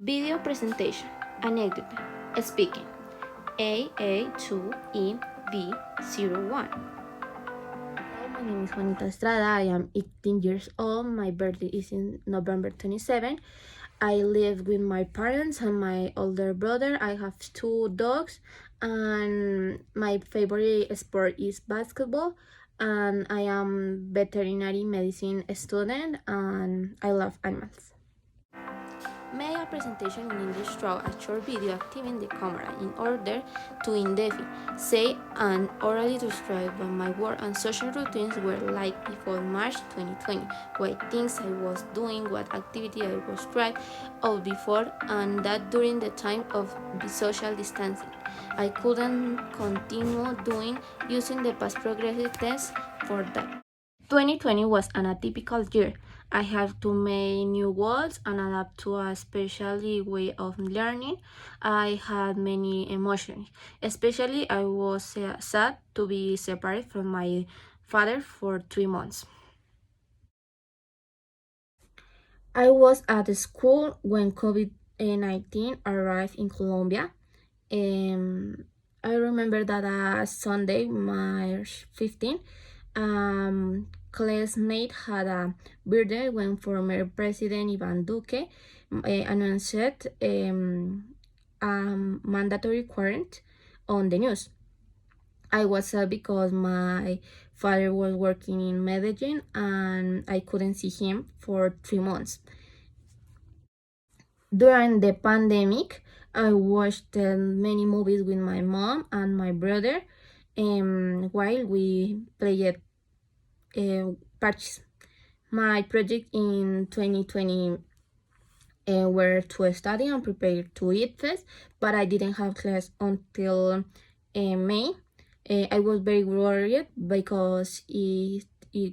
Video presentation. Anecdote. Speaking. AA2EV01. Hello, my name is Juanita Estrada. I am 18 years old. My birthday is in November 27. I live with my parents and my older brother. I have two dogs, and my favorite sport is basketball. And I am veterinary medicine student, and I love animals. Make a presentation in English through a short video activating the camera in order to in depth say and orally describe what my work and social routines were like before March 2020, what things I was doing, what activity I was trying out before, and that during the time of the social distancing. I couldn't continue doing using the past progressive test for that. 2020 was an atypical year. I had to make new goals and adapt to a special way of learning. I had many emotions, especially I was sad to be separated from my father for 3 months. I was at school when COVID-19 arrived in Colombia. I remember that Sunday, March 15, classmate had a birthday when former President Ivan Duque announced mandatory quarantine on the news. I was sad because my father was working in Medellin and I couldn't see him for 3 months. During the pandemic, I watched many movies with my mom and my brother while we played parties. My project in 2020 were to study and prepare to eat fest, but I didn't have class until May. I was very worried because it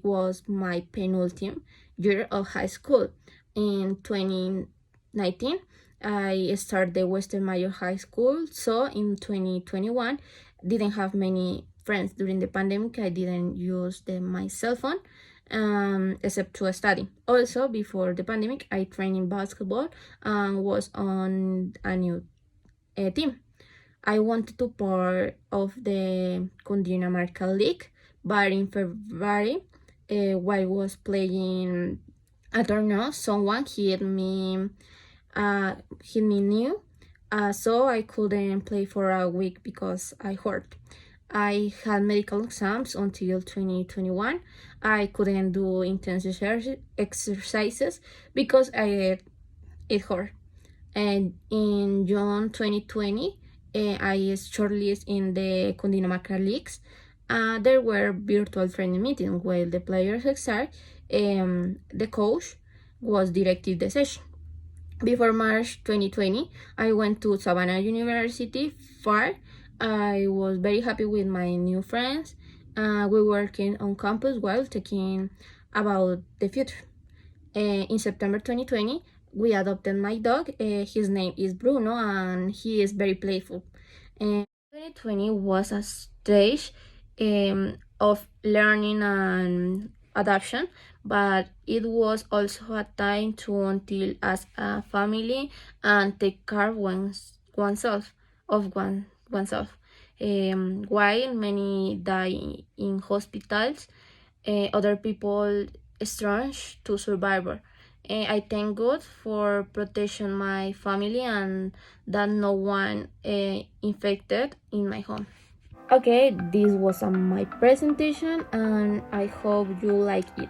was my penultimate year of high school. In 2019, I started the Western Mayor High School, so in 2021, didn't have many friends. During the pandemic, I didn't use my cell phone except to study. Also, before the pandemic, I trained in basketball and was on a new team. I wanted to part of the Cundinamarca League, but in February, while I was playing a tournament, someone hit me new, so I couldn't play for a week because I hurt. I had medical exams until 2021. I couldn't do intensive exercises because it hurt. And in June 2020, I shortlisted in the Cundinamarca Leagues. There were virtual training meetings where the players start. The coach was directing the session. Before March 2020, I went to Savannah University FAR. I was very happy with my new friends. We were working on campus while talking about the future. In September 2020, we adopted my dog. His name is Bruno and he is very playful. 2020 was a stage of learning and adoption, but it was also a time to until as a family and take care of oneself. While many die in hospitals, other people struggle to survive. I thank God for protection my family and that no one infected in my home. Okay, this was my presentation and I hope you like it.